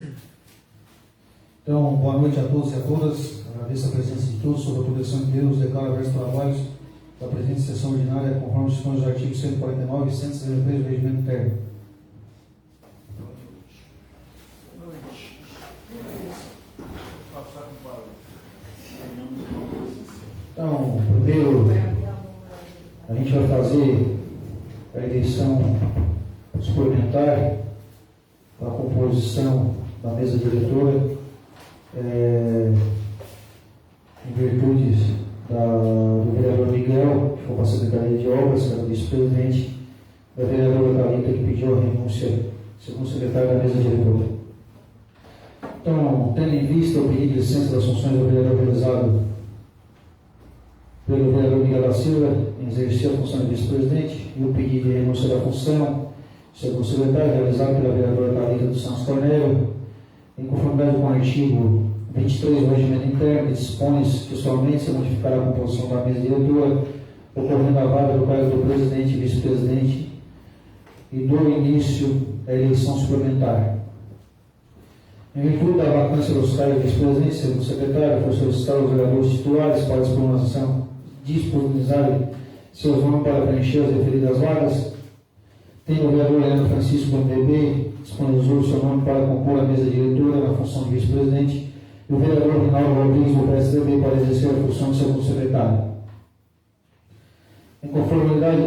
Então, boa noite a todos e a todas. Agradeço a presença de todos, sob a proteção de Deus, declaro abertos trabalhos da presente sessão ordinária, conforme dispõe os artigos 149 e 163 do Regimento Interno. Então, primeiro, a gente vai fazer a eleição suplementar para a composição da mesa diretora, em virtude do vereador Miguel, que foi para a Secretaria de Obras, que era vice-presidente, da vereadora Thalita, que pediu a renúncia, segundo secretário da mesa diretora. Então, tendo em vista o pedido de licença das funções do vereador realizado pelo vereador Miguel da Silva, em exercer a função de vice-presidente, e o pedido de renúncia da função, segundo secretário, realizado pela vereadora Thalita dos Santos Cornélio, em conformidade com o artigo 23 do Regimento Interno, que dispõe que somente se modificará a composição da mesa diretora, ocorrendo a vaga do cargo do presidente e vice-presidente, e do início da eleição suplementar. Em virtude da vacância dos cargos de vice-presidente, segundo o secretário, foi solicitado aos vereadores titulares para disponibilizarem seus nomes para preencher as referidas vagas. Tem o vereador Leandro Francisco, do MDB, disponibilizou o seu nome para compor a mesa diretora na função de vice-presidente, e o vereador Rinaldo Rodrigues, do PSDB, para exercer a função de segundo secretário. Em conformidade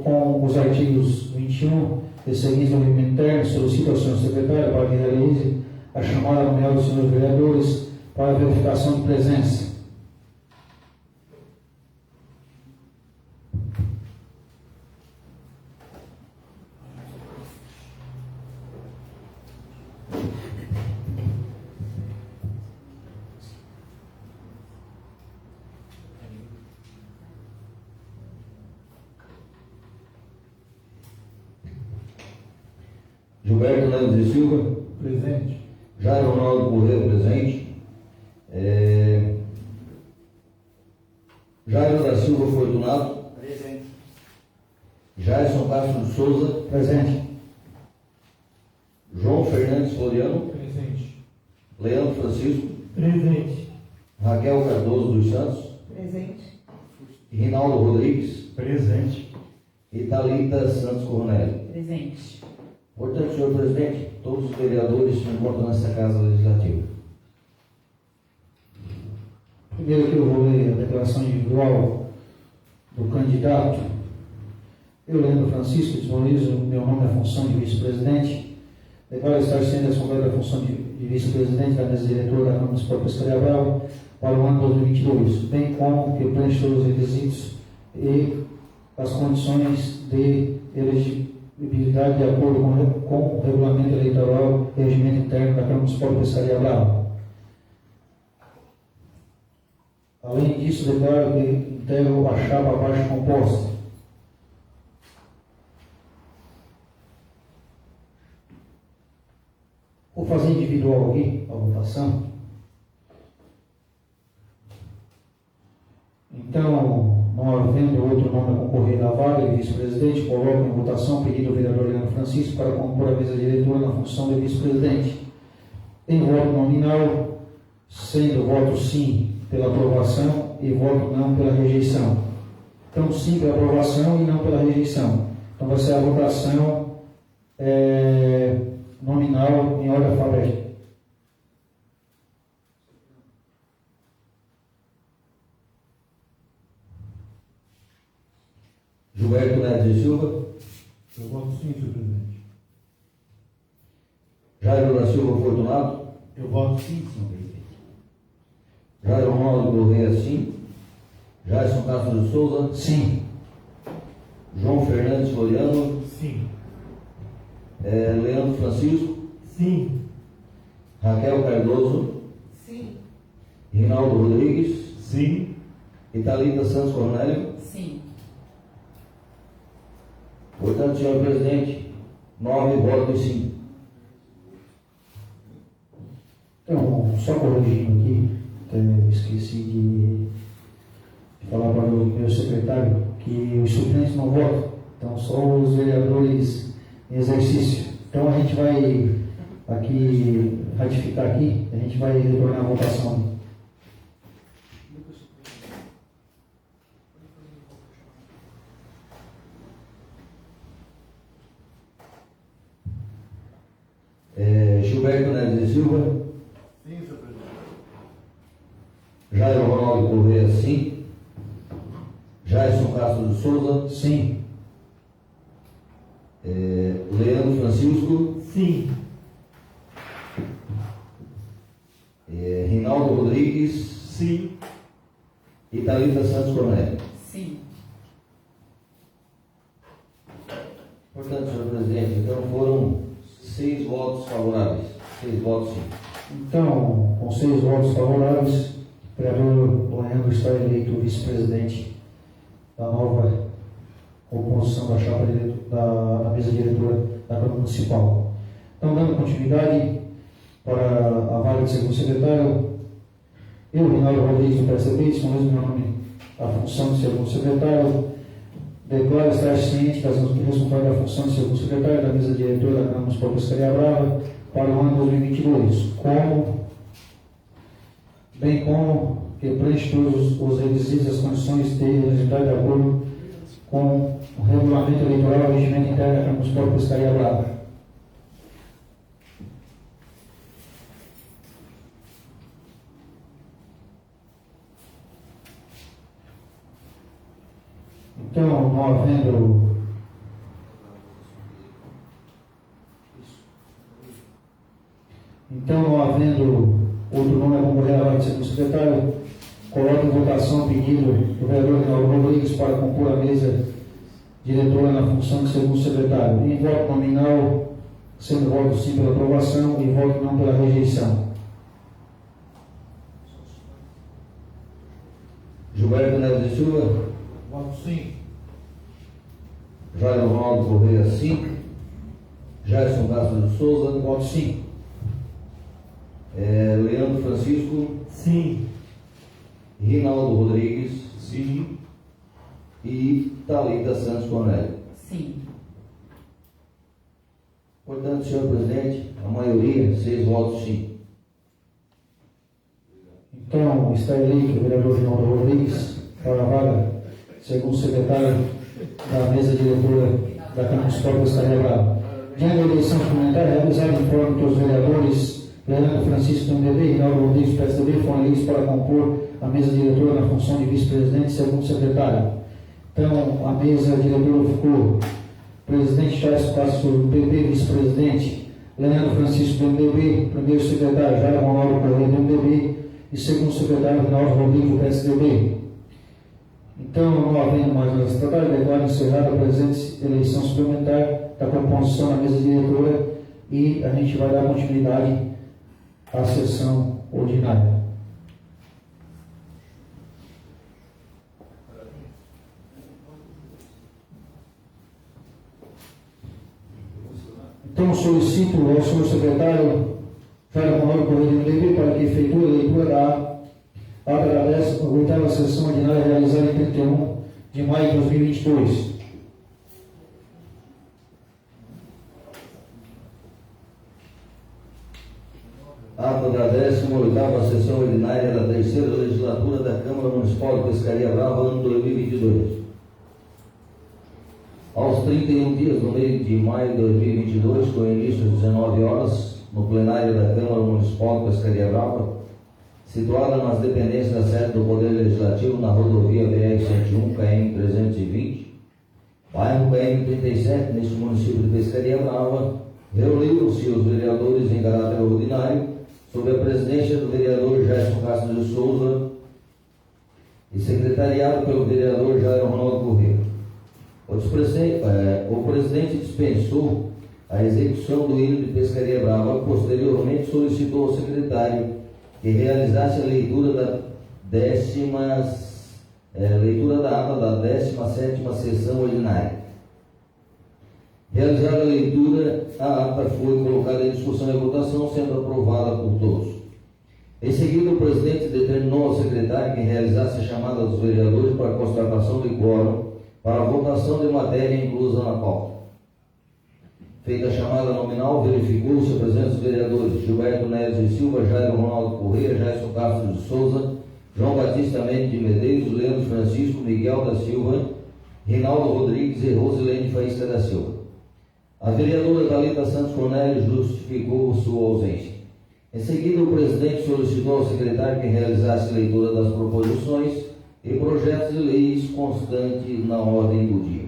com os artigos 21 e seguintes do Regimento Interno, solicito ao senhor secretário para que realize a chamada nomeada dos senhores vereadores para a verificação de presença. Gilberto Lemos de Silva. Presente. Jair Ronaldo Correia, presente. Jairo da Silva Fortunato. Presente. Jairson Castro de Souza. Presente. João Fernandes Floriano. Presente. Leandro Francisco. Presente. Raquel Cardoso dos Santos. Presente. Rinaldo Rodrigues. Presente. E Thalita Santos Cornélio. Presente. Portanto, senhor presidente, todos os vereadores se encontram nessa Casa Legislativa. Primeiro que eu vou ler a declaração individual do candidato. Eu, Leandro Francisco, disponibilizo meu nome à função de vice-presidente. Declaro estar sendo responsabilidade da função de vice-presidente da mesa diretora da Câmara Municipal de Pescaria para o ano 2022, bem como que preenche todos os requisitos e as condições de elegibilidade de acordo com o regulamento eleitoral e regimento interno da Câmara Municipal de Pescaria Brava. Além disso, declaro que integro a chapa abaixo composta. Vou fazer individual aqui a votação. Então, não havendo outro nome a concorrer na vaga de vice-presidente, coloco em votação o pedido do vereador Leandro Francisco para compor a mesa diretora na função de vice-presidente. Em voto nominal, sendo voto sim pela aprovação e voto não pela rejeição. Então, sim pela aprovação e não pela rejeição. Então, vai ser a votação nominal em ordem alfabética. Gilberto Neves de Silva. Eu voto sim, senhor presidente. Jairo da Silva Fortunato. Eu voto sim, senhor presidente. Jair Ronaldo Correia, sim. Jairson Castro de Souza. Sim. João Fernandes Floriano. Sim. Leandro Francisco. Sim. Raquel Cardoso. Sim. Rinaldo Rodrigues. Sim. E Thalita Santos Cornélio. Sim. Portanto, senhor presidente, 9 votos sim. Então, só corrigindo aqui, eu esqueci de falar para o meu secretário que os suplentes não votam, então só os vereadores em exercício. Então a gente vai aqui, ratificar aqui, a gente vai retornar a votação. Gilberto Neves e Silva. Sim, senhor presidente. Jairo Ronaldo Correia, sim. Jairson Castro de Souza. Sim. Leandro Francisco. Sim. Rinaldo Rodrigues. Sim. E Thalita Santos Cornélio. Sim. Portanto, senhor presidente, então foram 6 votos favoráveis. 6 votos sim. Então, com 6 votos favoráveis, o vereador Leandro está eleito vice-presidente da nova composição da chapa da mesa diretora da Câmara Municipal. Então, dando continuidade para a vaga de segundo secretário, eu, Rinaldo Rodrigues, do PSDB, dispondo meu nome à função de segundo secretário, declaro estar ciente das responsabilidades da função de segundo secretário da mesa diretora da Câmara Municipal de Pescaria Brava para o ano 2022, bem como que preenche todos os requisitos e as condições de elegibilidade de acordo com o regulamento eleitoral e o regimento interno da Câmara Municipal de Pescaria Brava. Então, não havendo outro nome a concorrer à vaga de segundo secretário, coloco em votação o pedido do vereador Rinaldo Rodrigues para compor a mesa diretora na função de segundo secretário. Em voto nominal, sendo voto sim pela aprovação e voto não pela rejeição. Gilberto Neves e Silva. Voto sim. Jairo Ronaldo Correia, sim. Jairson Castro de Souza. Voto sim. Leandro Francisco. Sim. Rinaldo Rodrigues. Sim. E Thalita Santos Cornélio. Sim. Portanto, senhor presidente, a maioria, 6 votos sim. Então, está eleito o vereador Rinaldo Rodrigues para a vaga segundo secretário da mesa diretora da Câmara Municipal de Pescaria Brava. Diante da eleição suplementar, realizada em forma que os vereadores Leandro Francisco do MDB e Rinaldo Rodrigues do PSDB foram eleitos para compor a mesa diretora na função de vice-presidente e segundo secretário. Então, a mesa diretora ficou presidente Charles Castro do PP, vice-presidente Leandro Francisco do MDB, primeiro secretário Jairo Ronaldo Correia do MDB e segundo secretário Rinaldo Rodrigues do PSDB. Então, não havendo mais nada a se tratar, declaro encerrada a presente eleição suplementar da composição da mesa diretora e a gente vai dar continuidade à sessão ordinária. Então, solicito ao senhor secretário Jairo Ronaldo Correia do MDB para que efetue a leitura da ata da 18ª sessão ordinária realizada em 31 de maio de 2022. Ata da 18ª sessão ordinária da 3ª legislatura da Câmara Municipal de Pescaria Brava, ano 2022. Aos 31 dias do mês de maio de 2022, com início às 19 horas, no plenário da Câmara Municipal de Pescaria Brava, situada nas dependências da sede do Poder Legislativo, na rodovia BR-101, KM-320, bairro KM-37, neste município de Pescaria Brava, reuniram-se os vereadores em caráter ordinário, sob a presidência do vereador Jairson Castro de Souza e secretariado pelo vereador Jairo Ronaldo Correia. O presidente dispensou a execução do hino de Pescaria Brava, posteriormente solicitou ao secretário que realizasse a leitura da ata da 17ª sessão ordinária. Realizada a leitura, a ata foi colocada em discussão e votação, sendo aprovada por todos. Em seguida, o presidente determinou ao secretário que realizasse a chamada dos vereadores para a constatação de quórum para a votação de matéria inclusa na pauta. Feita a chamada nominal, verificou-se a presença dos vereadores Gilberto Neves de Silva, Jairo Ronaldo Corrêa, Jairson Castro de Souza, João Batista Mendes de Medeiros, Leandro Francisco, Miguel da Silva, Rinaldo Rodrigues e Rosilene Faísca da Silva. A vereadora Thalita Santos Cornélio justificou sua ausência. Em seguida, o presidente solicitou ao secretário que realizasse leitura das proposições e projetos de leis constantes na ordem do dia.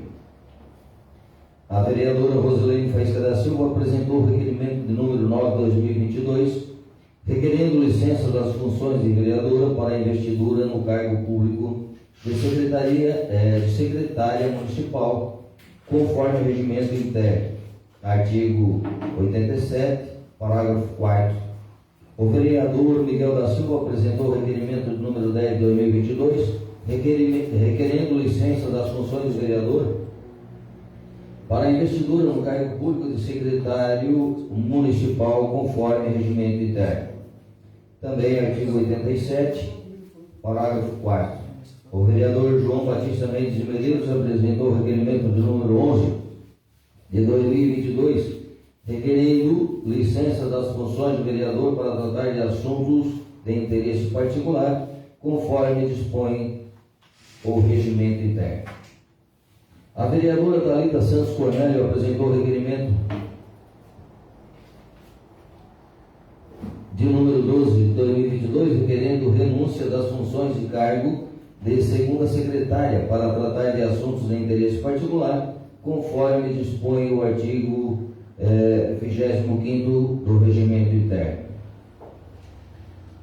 A vereadora Rosilene Faísca da Silva apresentou o requerimento de número 9/2022, requerendo licença das funções de vereadora para a investidura no cargo público de secretária municipal, conforme o regimento interno. Artigo 87, parágrafo 4º. O vereador Miguel da Silva apresentou o requerimento de número 10/2022, requerendo licença das funções de vereador para a investidura no cargo público de secretário municipal, conforme regimento interno. Também artigo 87, parágrafo 4º. O vereador João Batista Mendes de Medeiros apresentou o requerimento de número 11 de 2022, requerendo licença das funções de vereador para tratar de assuntos de interesse particular, conforme dispõe o regimento interno. A vereadora Thalita Santos Cornélio apresentou o requerimento de número 12 de 2022, requerendo renúncia das funções de cargo de segunda secretária para tratar de assuntos de interesse particular, conforme dispõe o artigo 25º do regimento interno.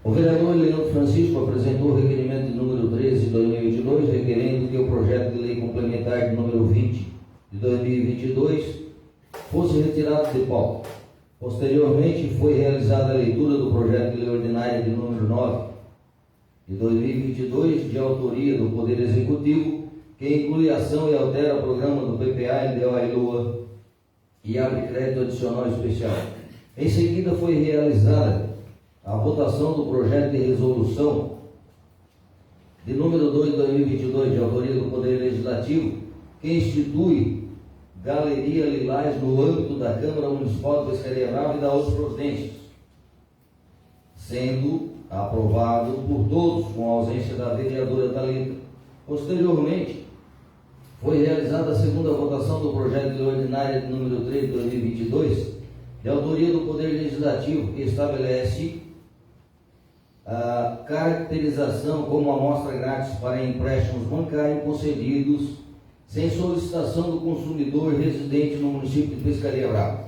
O vereador Leandro Francisco apresentou o requerimento de número 13 de 2022, requerendo que o projeto de lei complementar de número 20 de 2022 fosse retirado de pauta. Posteriormente, foi realizada a leitura do projeto de lei ordinária de número 9 de 2022, de autoria do Poder Executivo, que inclui ação e altera o programa do PPA, LDO e LOA e abre crédito adicional especial. Em seguida, foi realizada a votação do projeto de resolução de número 2 de 2022, de autoria do Poder Legislativo, que institui Galeria Lilás no âmbito da Câmara Municipal de Pescaria Brava e da outras providências, sendo aprovado por todos, com a ausência da vereadora Thalita. Posteriormente, foi realizada a segunda votação do projeto de lei ordinária de número 3 de 2022, de autoria do Poder Legislativo, que estabelece a caracterização como amostra grátis para empréstimos bancários concedidos sem solicitação do consumidor residente no município de Pescaria Brava,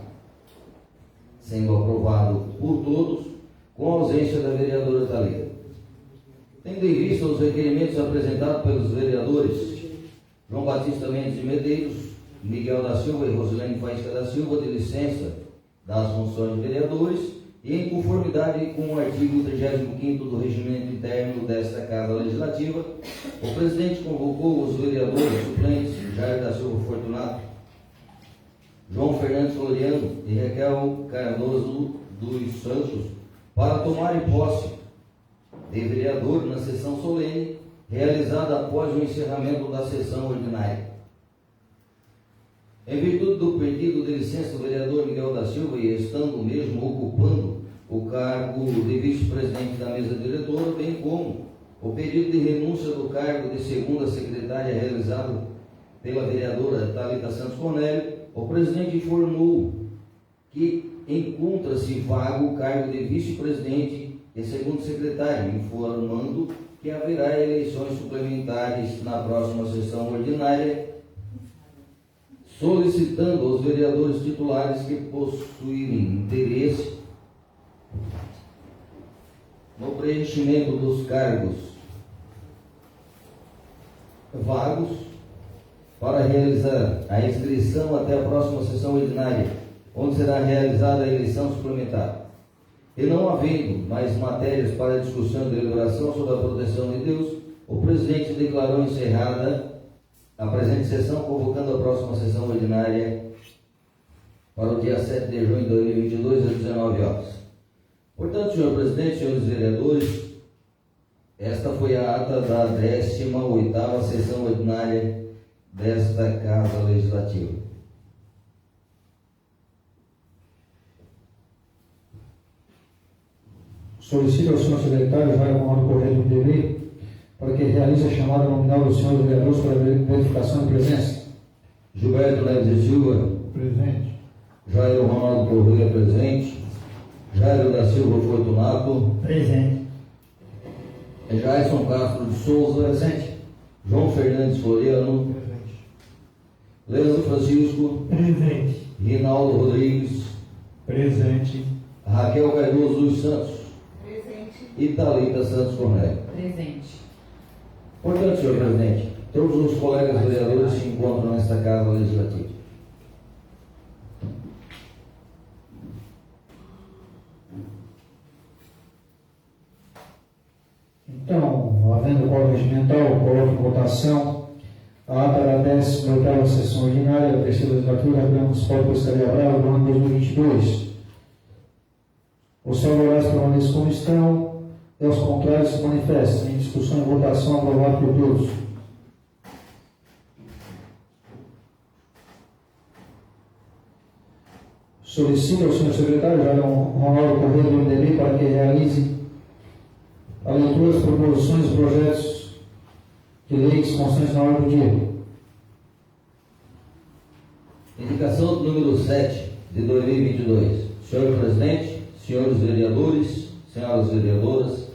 sendo aprovado por todos, com a ausência da vereadora Thalita. Tendo em vista os requerimentos apresentados pelos vereadores João Batista Mendes de Medeiros, Miguel da Silva e Rosilene Faísca da Silva, de licença das funções de vereadores, e em conformidade com o artigo 35º do regimento interno desta Casa Legislativa, o presidente convocou os vereadores suplentes Jair da Silva Fortunato, João Fernandes Floriano e Raquel Cardoso dos Santos para tomarem posse de vereador na sessão solene realizada após o encerramento da sessão ordinária. Em virtude do pedido de licença do vereador Miguel da Silva e estando mesmo ocupando o cargo de vice-presidente da mesa diretora, bem como o pedido de renúncia do cargo de segunda secretária realizado pela vereadora Thalita Santos Cornélio, o presidente informou que encontra-se vago o cargo de vice-presidente e segundo secretário, informando que haverá eleições suplementares na próxima sessão ordinária, solicitando aos vereadores titulares que possuírem interesse no preenchimento dos cargos vagos para realizar a inscrição até a próxima sessão ordinária, onde será realizada a eleição suplementar. E não havendo mais matérias para discussão e deliberação sob a proteção de Deus, o presidente declarou encerrada a presente sessão, convocando a próxima sessão ordinária para o dia 7 de junho de 2022, às 19 horas. Portanto, senhor presidente, senhores vereadores, esta foi a ata da 18ª sessão ordinária desta Casa Legislativa. Solicito ao senhor secretário Jair Ronaldo Correia do MDB para que realize a chamada nominal dos senhores vereadores para verificação de presença. Gilberto Neves e Silva. Presente. Jair Ronaldo Correia, presente. Jairo da Silva Fortunato. Presente. Jairson Castro de Souza. Presente. João Fernandes Floriano. Presente. Leandro Francisco. Presente. Rinaldo Rodrigues. Presente. Raquel Cardoso dos Santos. Presente. E Thalita Santos Correia. Presente. Portanto, senhor presidente, todos os colegas vereadores se encontram nesta Casa Legislativa. Então, havendo quórum regimental, coloco em votação a ata da 18ª sessão ordinária da terceira legislatura da Câmara Municipal de Pescaria Brava do ano 2022. Os favoráveis permaneçam como estão e os contrários se manifestem. Em discussão e votação, aprovado por todos. Solicito ao senhor secretário Jair Ronaldo Correia do MDB para que realize a leitura das proposições e projetos de leis constantes na ordem do dia. Indicação do número 7 de 2022. Senhor presidente, senhores vereadores, senhoras vereadoras,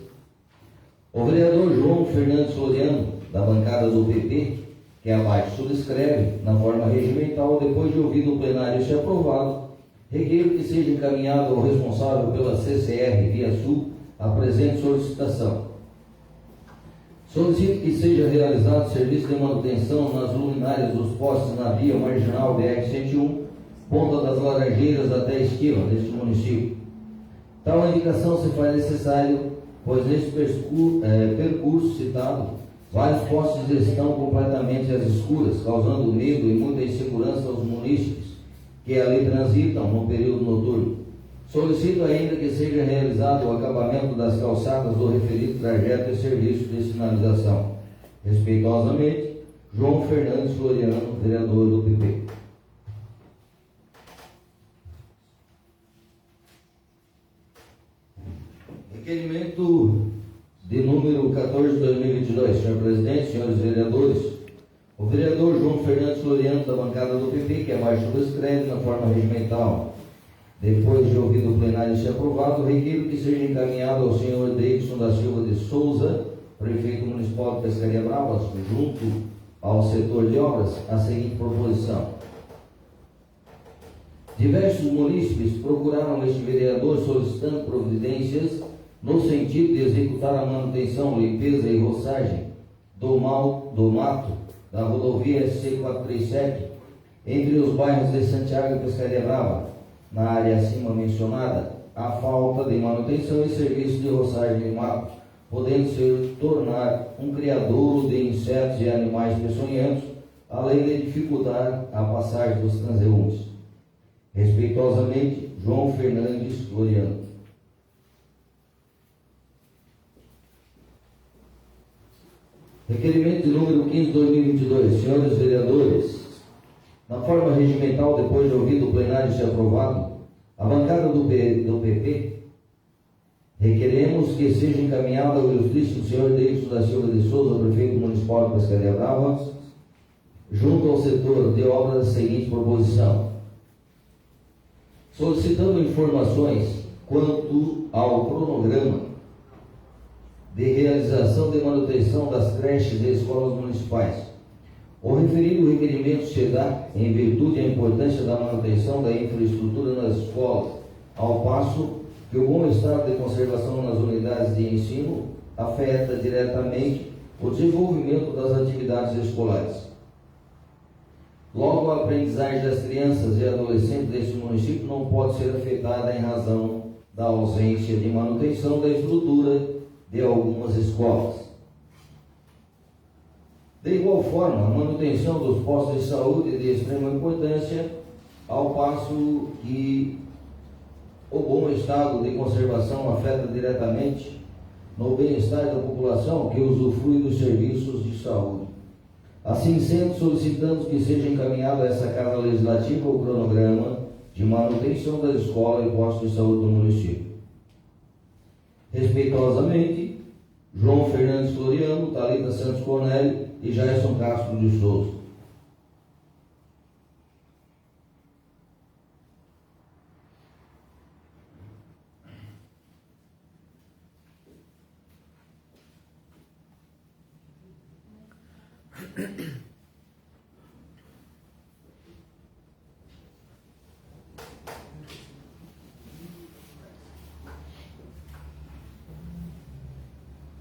o vereador João Fernandes Floriano, da bancada do PP, que abaixo subscreve, na forma regimental, depois de ouvido o plenário ser aprovado, requer que seja encaminhado ao responsável pela CCR Via Sul a presente solicitação. Solicito que seja realizado serviço de manutenção nas luminárias dos postes na via marginal BR-101, Ponta das Laranjeiras até Esquiva, deste município. Tal indicação se faz necessário, pois neste percurso citado, vários postes estão completamente às escuras, causando medo e muita insegurança aos munícipes que ali transitam no período noturno. Solicito ainda que seja realizado o acabamento das calçadas do referido trajeto e serviço de sinalização. Respeitosamente, João Fernandes Floriano, vereador do PP. Requerimento de número 14 de 2022. Senhor presidente, senhores vereadores, o vereador João Fernandes Floriano, da bancada do PP, que abaixo subscreve na forma regimental, depois de ouvido o plenário ser aprovado, requer que seja encaminhado ao senhor Davidson da Silva de Souza, prefeito municipal de Pescaria Brava, junto ao setor de obras, a seguinte proposição. Diversos munícipes procuraram este vereador solicitando providências no sentido de executar a manutenção, limpeza e roçagem do mato da rodovia SC-437 entre os bairros de Santiago e Pescaria Brava, na área acima mencionada, a falta de manutenção e serviço de roçagem de mato, podendo se tornar um criadouro de insetos e animais peçonhentos, além de dificultar a passagem dos transeuntes. Respeitosamente, João Fernandes Floriano. Requerimento de número 15 de 2022. Senhores vereadores, na forma regimental, depois de ouvido o plenário ser aprovado, a bancada do PP, requeremos que seja encaminhada ao ilustríssimo senhor Davidson da Silva de Souza, prefeito municipal de Pescaria Brava, junto ao setor de obras, a seguinte proposição. Solicitando informações quanto ao cronograma de realização de manutenção das creches e escolas municipais. O referido requerimento se dá em virtude da importância da manutenção da infraestrutura nas escolas, ao passo que o bom estado de conservação nas unidades de ensino afeta diretamente o desenvolvimento das atividades escolares. Logo, a aprendizagem das crianças e adolescentes deste município não pode ser afetada em razão da ausência de manutenção da estrutura de algumas escolas. De igual forma, a manutenção dos postos de saúde é de extrema importância, ao passo que o bom estado de conservação afeta diretamente no bem-estar da população que usufrui dos serviços de saúde. Assim sendo, solicitamos que seja encaminhado a essa Casa Legislativa o cronograma de manutenção da escola e postos de saúde do município. Respeitosamente, João Fernandes Floriano, Thalita Santos Cornélio e Jairson Castro de Souza.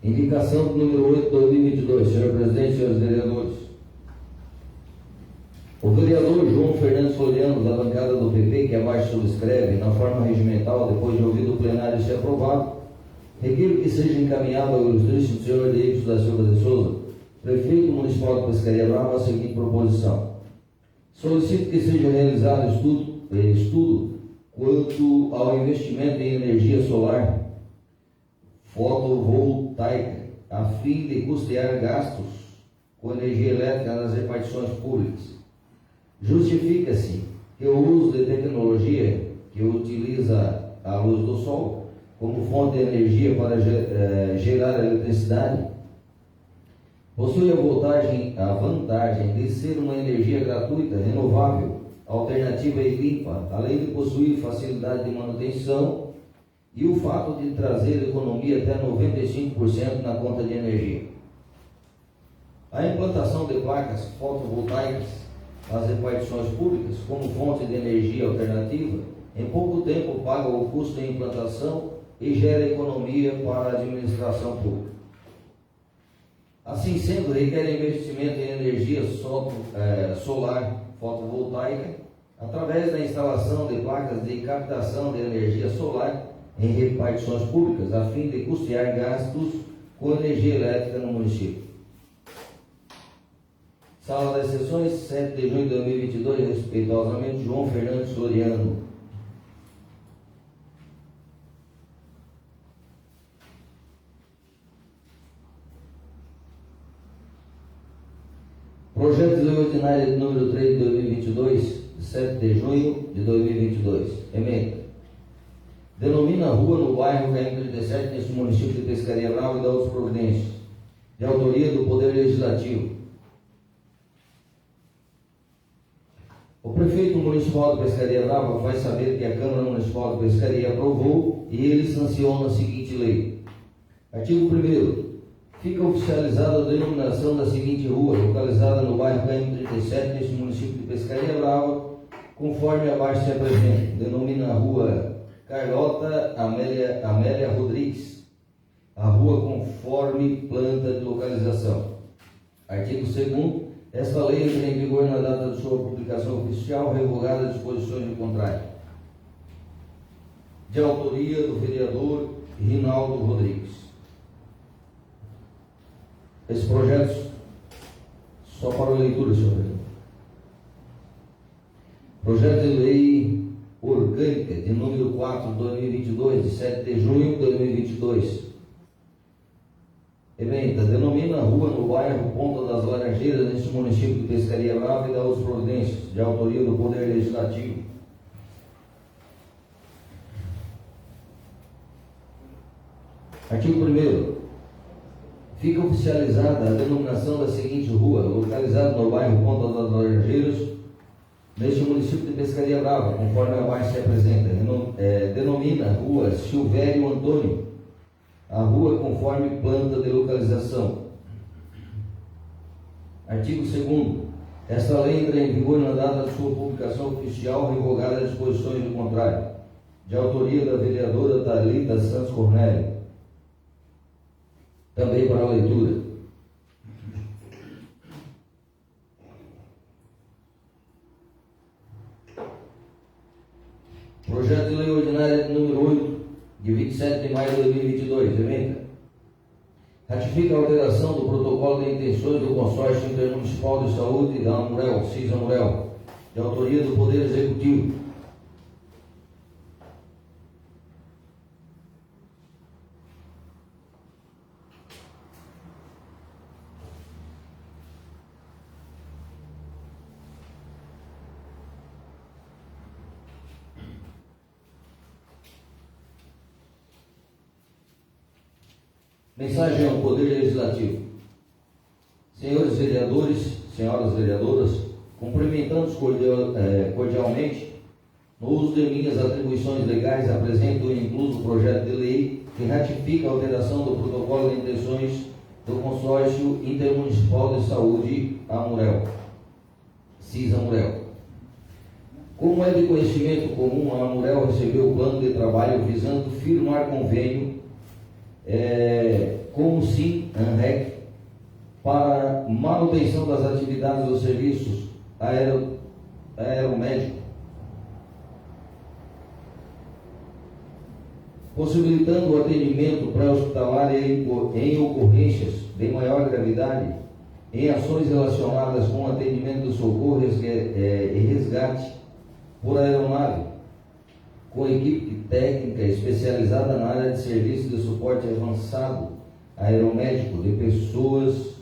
Indicação número 8 de 2022, senhor presidente, senhores vereadores. O vereador João Fernandes Floriano, da bancada do PP, que abaixo subscreve, na forma regimental, depois de ouvido o plenário e ser aprovado, requer que seja encaminhado ao ilustríssimo senhor Deibson da Silva de Souza, prefeito municipal de Pescaria Brava, a seguinte proposição. Solicito que seja realizado estudo quanto ao investimento em energia solar fotovoltaica, a fim de custear gastos com energia elétrica nas repartições públicas. Justifica-se que o uso de tecnologia que utiliza a luz do sol como fonte de energia para gerar eletricidade possui a vantagem de ser uma energia gratuita, renovável, alternativa e limpa, além de possuir facilidade de manutenção e o fato de trazer economia até 95% na conta de energia. A implantação de placas fotovoltaicas nas repartições públicas como fonte de energia alternativa, em pouco tempo paga o custo de implantação e gera economia para a administração pública. Assim sendo, requer investimento em energia solar fotovoltaica através da instalação de placas de captação de energia solar em repartições públicas, a fim de custear gastos com energia elétrica no município. Sala das Sessões, 7 de junho de 2022, respeitosamente, João Fernandes Floriano. Projeto de Lei Ordinária número 3 de 2022, de 7 de junho de 2022. Emenda. Denomina a rua no bairro KM37, neste município de Pescaria Brava e da outras providências, de autoria do Poder Legislativo. O prefeito municipal de Pescaria Brava faz saber que a Câmara Municipal de Pescaria aprovou e ele sanciona a seguinte lei. Artigo 1º. Fica oficializada a denominação da seguinte rua, localizada no bairro KM37, neste município de Pescaria Brava, conforme abaixo se apresenta. Denomina a rua Carlota Amélia Rodrigues, a rua conforme planta de localização. Artigo 2º. Esta lei entra em vigor na data de sua publicação oficial, revogada a disposições do contrário. De autoria do vereador Rinaldo Rodrigues. Esse projeto, só para leitura, senhor presidente. Projeto de Lei Orgânica de número 4 de 2022, de 7 de junho de 2022. Emenda, denomina a rua no bairro Ponta das Laranjeiras, neste município de Pescaria Brava e da outras providências, de autoria do Poder Legislativo. Artigo 1º. Fica oficializada a denominação da seguinte rua, localizada no bairro Ponta das Laranjeiras, neste município de Pescaria Brava, conforme abaixo se apresenta. Denomina a rua Silvério Antônio, a rua conforme planta de localização. Artigo 2º. Esta lei entra em vigor na data de sua publicação oficial, revogada as disposições do contrário. De autoria da vereadora Thalita Santos Cornélio. Também para a leitura. Projeto de Lei Ordinária número 8, de 27 de maio de 2022, emenda. Ratifica a alteração do protocolo de intenções do Consórcio Intermunicipal de Saúde da AMUREL, CIS-AMUREL, de autoria do Poder Executivo. Mensagem ao Poder Legislativo. Senhores vereadores, senhoras vereadoras, cumprimentando-os cordialmente, no uso de minhas atribuições legais, apresento o incluso projeto de lei que ratifica a alteração do protocolo de intenções do Consórcio Intermunicipal de Saúde AMUREL, CIS-AMUREL. Como é de conhecimento comum, a AMUREL recebeu o plano de trabalho visando firmar convênio com o SIM-ANREC para manutenção das atividades dos serviços aeromédico, possibilitando o atendimento pré-hospitalar em ocorrências de maior gravidade, em ações relacionadas com atendimento de socorro e resgate por aeronave, com equipe técnica especializada na área de serviço de suporte avançado aeromédico de pessoas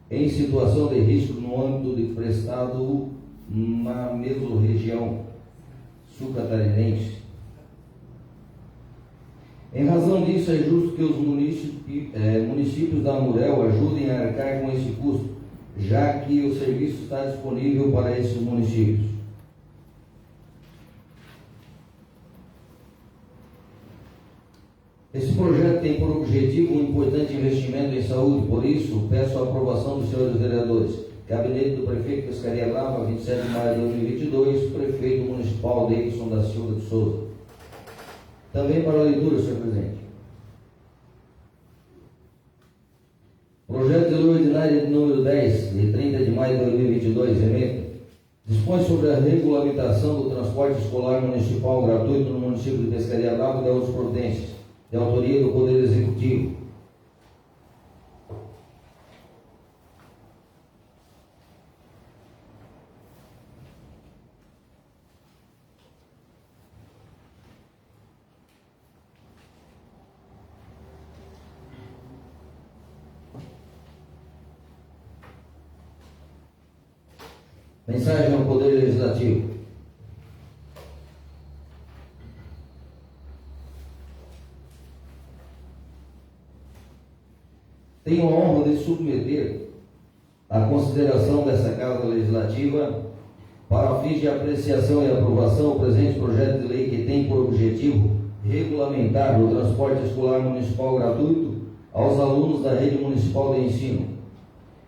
em situação de risco no âmbito de prestado na mesorregião sul-catarinense. Em razão disso, é justo que os municípios da AMUREL ajudem a arcar com esse custo, já que o serviço está disponível para esses municípios. Esse projeto tem por objetivo um importante investimento em saúde, por isso peço a aprovação dos senhores vereadores. Gabinete do Prefeito Pescaria Brava, 27 de maio de 2022, Prefeito Municipal Davidson da Silva de Souza. Também para a leitura, senhor presidente. Projeto de lei ordinária de número 10, de 30 de maio de 2022, emenda. Dispõe sobre a regulamentação do transporte escolar municipal gratuito no município de Pescaria Brava e de outras providências, de autoria do Poder Executivo. Mensagem ao Poder Legislativo. Tenho a honra de submeter à consideração dessa Casa Legislativa, para fins de apreciação e aprovação, o presente projeto de lei que tem por objetivo regulamentar o transporte escolar municipal gratuito aos alunos da rede municipal de ensino.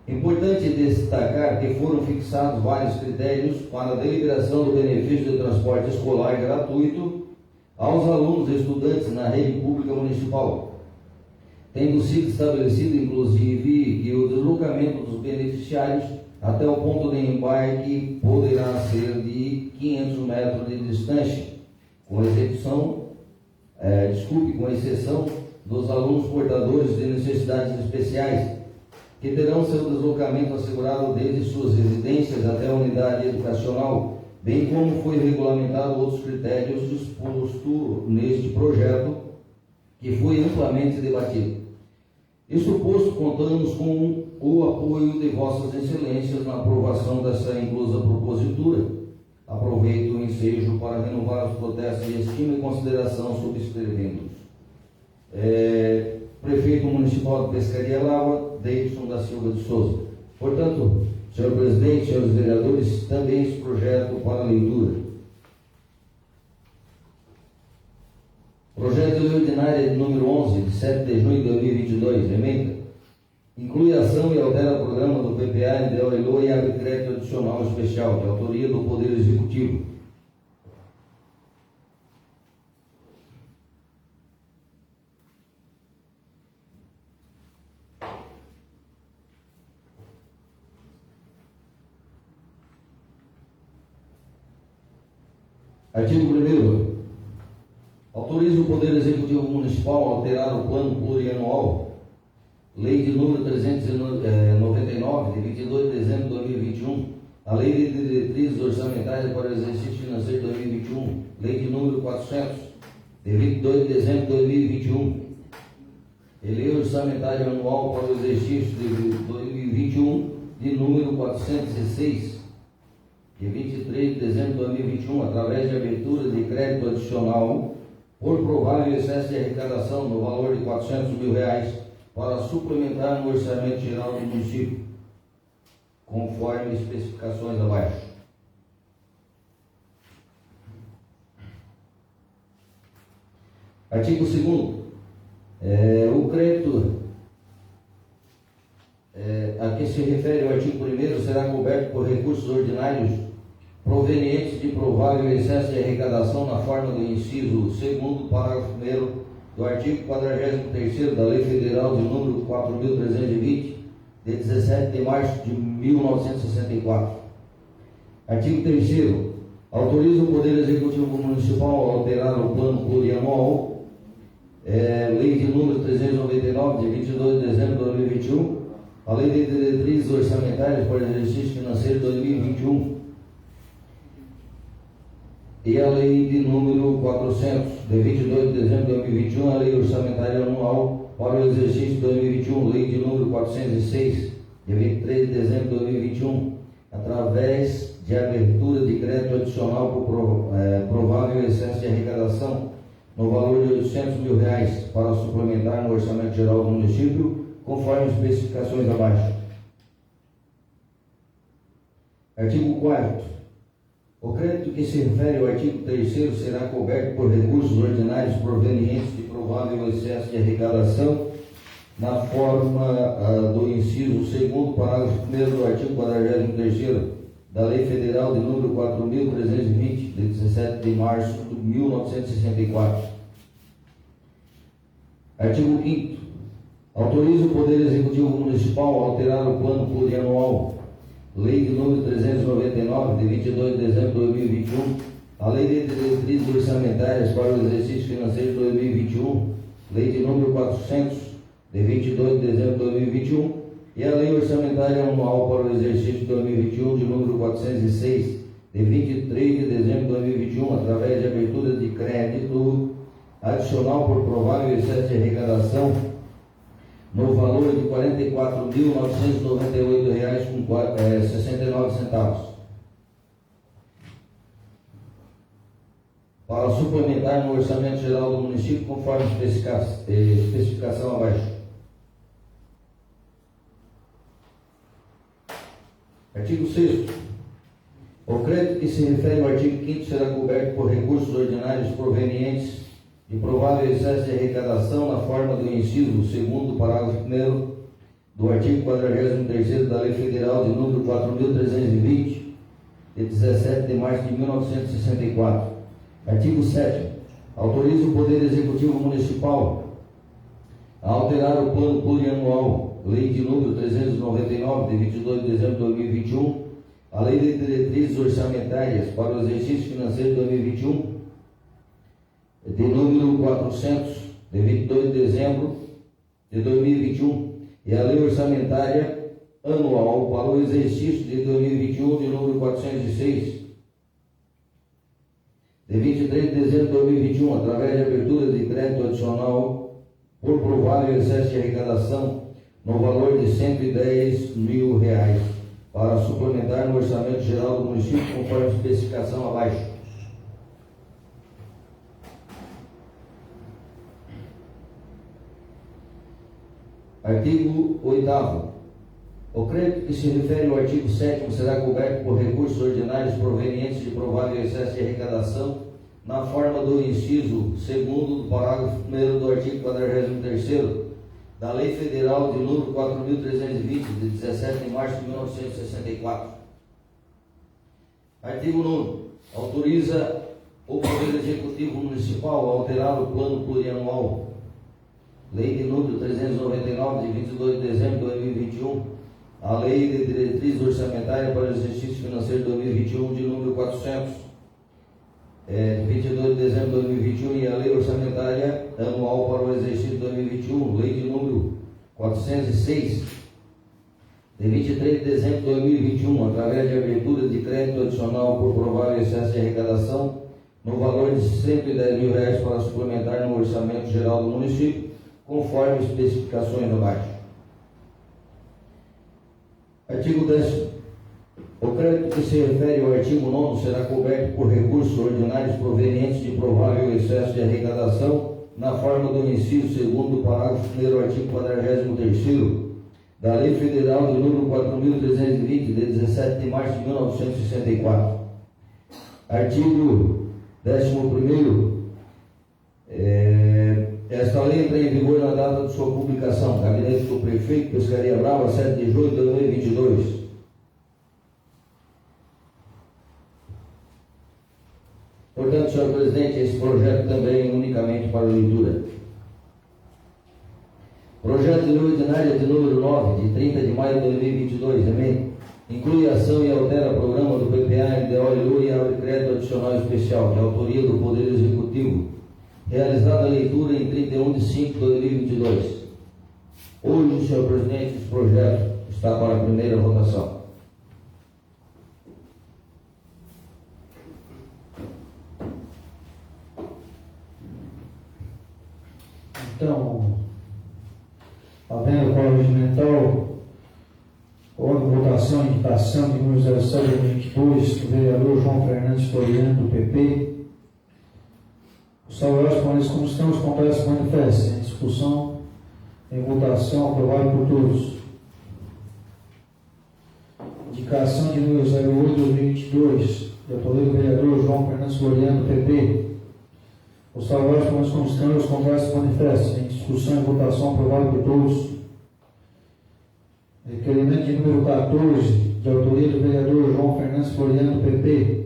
Importante destacar que foram fixados vários critérios para a deliberação do benefício do transporte escolar gratuito aos alunos e estudantes na rede pública municipal, tendo sido estabelecido, inclusive, que o deslocamento dos beneficiários até o ponto de embarque poderá ser de 500 metros de distância, com exceção dos alunos portadores de necessidades especiais, que terão seu deslocamento assegurado desde suas residências até a unidade educacional, bem como foi regulamentado outros critérios dispostos neste projeto, que foi amplamente debatido. Isto posto, contamos com o apoio de vossas excelências na aprovação dessa inclusa propositura. Aproveito o ensejo para renovar os protestos de estima e consideração subscrevendo-os. Prefeito Municipal de Pescaria Brava, Davidson da Silva de Souza. Portanto, senhor presidente, senhores vereadores, também esse projeto para leitura. Projeto de lei ordinária de número 11, de 7 de junho de 2022, emenda. Inclui ação e altera o programa do PPA, NDO e abre crédito adicional especial, de autoria do Poder Executivo. Artigo 1º. Autoriza o Poder Executivo Municipal a alterar o Plano Plurianual, Lei de número 399, de 22 de dezembro de 2021, a Lei de Diretrizes Orçamentárias para o Exercício Financeiro de 2021, Lei de número 400, de 22 de dezembro de 2021, e Lei Orçamentária Anual para o Exercício de 2021, de número 406, de 23 de dezembro de 2021, através de abertura de crédito adicional por provável excesso de arrecadação no valor de R$ 400.000 para suplementar no orçamento geral do município, conforme especificações abaixo. Artigo 2º. O crédito a que se refere o artigo 1º será coberto por recursos ordinários provenientes de provável excesso de arrecadação na forma do inciso 2º, parágrafo 1º do artigo 43º da Lei Federal de número 4.320, de 17 de março de 1964. Artigo 3º. Autoriza o Poder Executivo Municipal a alterar o plano plurianual, Lei de número 399, de 22 de dezembro de 2021, a Lei de Diretrizes Orçamentárias para o Exercício Financeiro de 2021 e a Lei de número 400, de 22 de dezembro de 2021, a Lei Orçamentária Anual para o Exercício de 2021, Lei de número 406, de 23 de dezembro de 2021, através de abertura de crédito adicional por provável excesso de arrecadação no valor de R$ 800.000 para suplementar no orçamento geral do município, conforme as especificações abaixo. Artigo 4º. O crédito que se refere ao artigo 3º será coberto por recursos ordinários provenientes de provável excesso de arrecadação na forma do inciso 2º, parágrafo 1º do artigo 43º da Lei Federal de número 4.320, de 17 de março de 1964. Artigo 5º. Autoriza o Poder Executivo Municipal a alterar o plano plurianual, Lei de número 399, de 22 de dezembro de 2021, a Lei de Diretrizes Orçamentárias para o Exercício Financeiro de 2021, Lei de número 400, de 22 de dezembro de 2021, e a Lei Orçamentária Anual para o Exercício de 2021, de número 406, de 23 de dezembro de 2021, através de abertura de crédito adicional por provável excesso de arrecadação no valor de R$ 44.998,69, para suplementar no orçamento geral do município, conforme especificação abaixo. Artigo 6º. O crédito que se refere ao artigo 5º será coberto por recursos ordinários provenientes de provável excesso de arrecadação na forma do inciso 2º, parágrafo 1º do artigo 43º da Lei Federal de número 4.320, de 17 de março de 1964. Artigo 7º. Autoriza o Poder Executivo Municipal a alterar o plano plurianual, Lei de número 399, de 22 de dezembro de 2021, a Lei de Diretrizes Orçamentárias para o Exercício Financeiro de 2021, de número 400, de 22 de dezembro de 2021, e a Lei Orçamentária Anual para o Exercício de 2021, de número 406, de 23 de dezembro de 2021, através de abertura de crédito adicional por provável excesso de arrecadação no valor de R$ 110.000 para suplementar no orçamento geral do município, conforme especificação abaixo. Artigo 8º. O crédito que se refere ao artigo 7º será coberto por recursos ordinários provenientes de provável excesso de arrecadação na forma do inciso 2º do parágrafo 1º do artigo 43º da Lei Federal de número 4.320, de 17 de março de 1964. Artigo 9º. Autoriza o Poder Executivo Municipal a alterar o plano plurianual, Lei de número 399, de 22 de dezembro de 2021, a Lei de Diretrizes Orçamentárias para o Exercício Financeiro de 2021, de número 400, de 22 de dezembro de 2021, e a Lei Orçamentária Anual para o Exercício de 2021, Lei de número 406, de 23 de dezembro de 2021, através de abertura de crédito adicional por provável excesso de arrecadação no valor de R$ 110.000 para suplementar no orçamento geral do município, conforme especificações abaixo. Artigo 10º. O crédito que se refere ao artigo 9º será coberto por recursos ordinários provenientes de provável excesso de arrecadação na forma do inciso segundo do parágrafo 1º do artigo 43º da Lei Federal de número 4.320, de 17 de março de 1964. Artigo 11º. Esta lei entra em vigor na data de sua publicação. Gabinete do Prefeito, Pescaria Brava, 7 de julho de 2022. Portanto, senhor presidente, esse projeto também é unicamente para leitura. Projeto de lei ordinária de número 9, de 30 de maio de 2022, inclui ação e altera programa do PPA, LDO e abre crédito adicional especial, de autoria do Poder Executivo, realizada a leitura em 31 de 5 de 2022. Hoje, senhor presidente, esse projeto está para a primeira votação. Então, havendo qual regimental, houve votação e indicação de número 07 de 2022 do vereador João Fernandes Floriano, do PP. Os salvados com eles como estão, os contrários se manifestem. Em discussão, em votação, aprovado por todos. Indicação de número 08 de 2022 de autoria do vereador João Fernandes Floriano, do PP. Os salvados com eles como estão, os contrários se manifestem. Em discussão e votação, aprovado por todos. Requerimento de número 14, de autoria do vereador João Fernandes Floriano, do PP.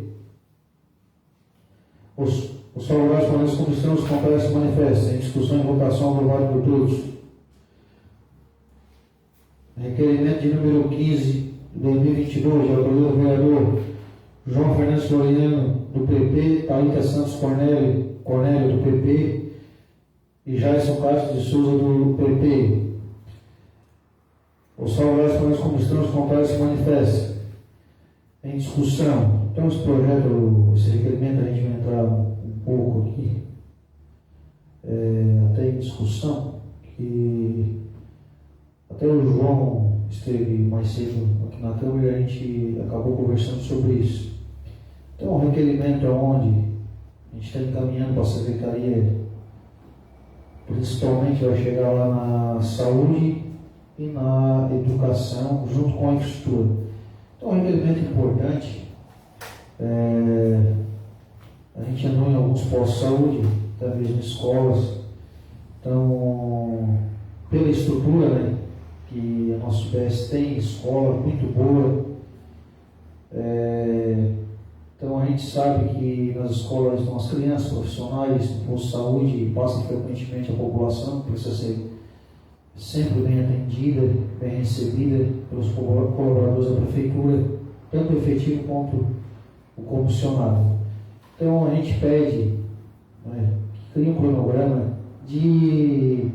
Os favoráveis com essa comissão, os contrários se manifestem. Em discussão e votação, aprovado por todos. Requerimento de número 15, de 2022, de autoria do vereador João Fernandes Floriano, do PP, Thalita Santos Cornélio, do PP, e Jairson Castro de Souza, do PP. Os favoráveis com essa comissão, os contrários se manifestem. Em discussão. Então, esse requerimento, a gente vai entrar um pouco aqui, até em discussão, que até o João esteve mais cedo aqui na Câmara e a gente acabou conversando sobre isso. Então, o requerimento é onde a gente está encaminhando para a Secretaria, principalmente vai chegar lá na saúde e na educação, junto com a infraestrutura. Então, um requerimento importante. A gente andou em alguns postos de saúde, até mesmo escolas. Então, pela estrutura, né, que a nossa UBS tem, escola muito boa. Então, a gente sabe que nas escolas estão as crianças profissionais, no posto de saúde, passam frequentemente a população, que precisa ser sempre bem atendida, bem recebida pelos colaboradores da prefeitura, tanto o efetivo quanto o comissionado. Então a gente pede, né, que crie um cronograma de,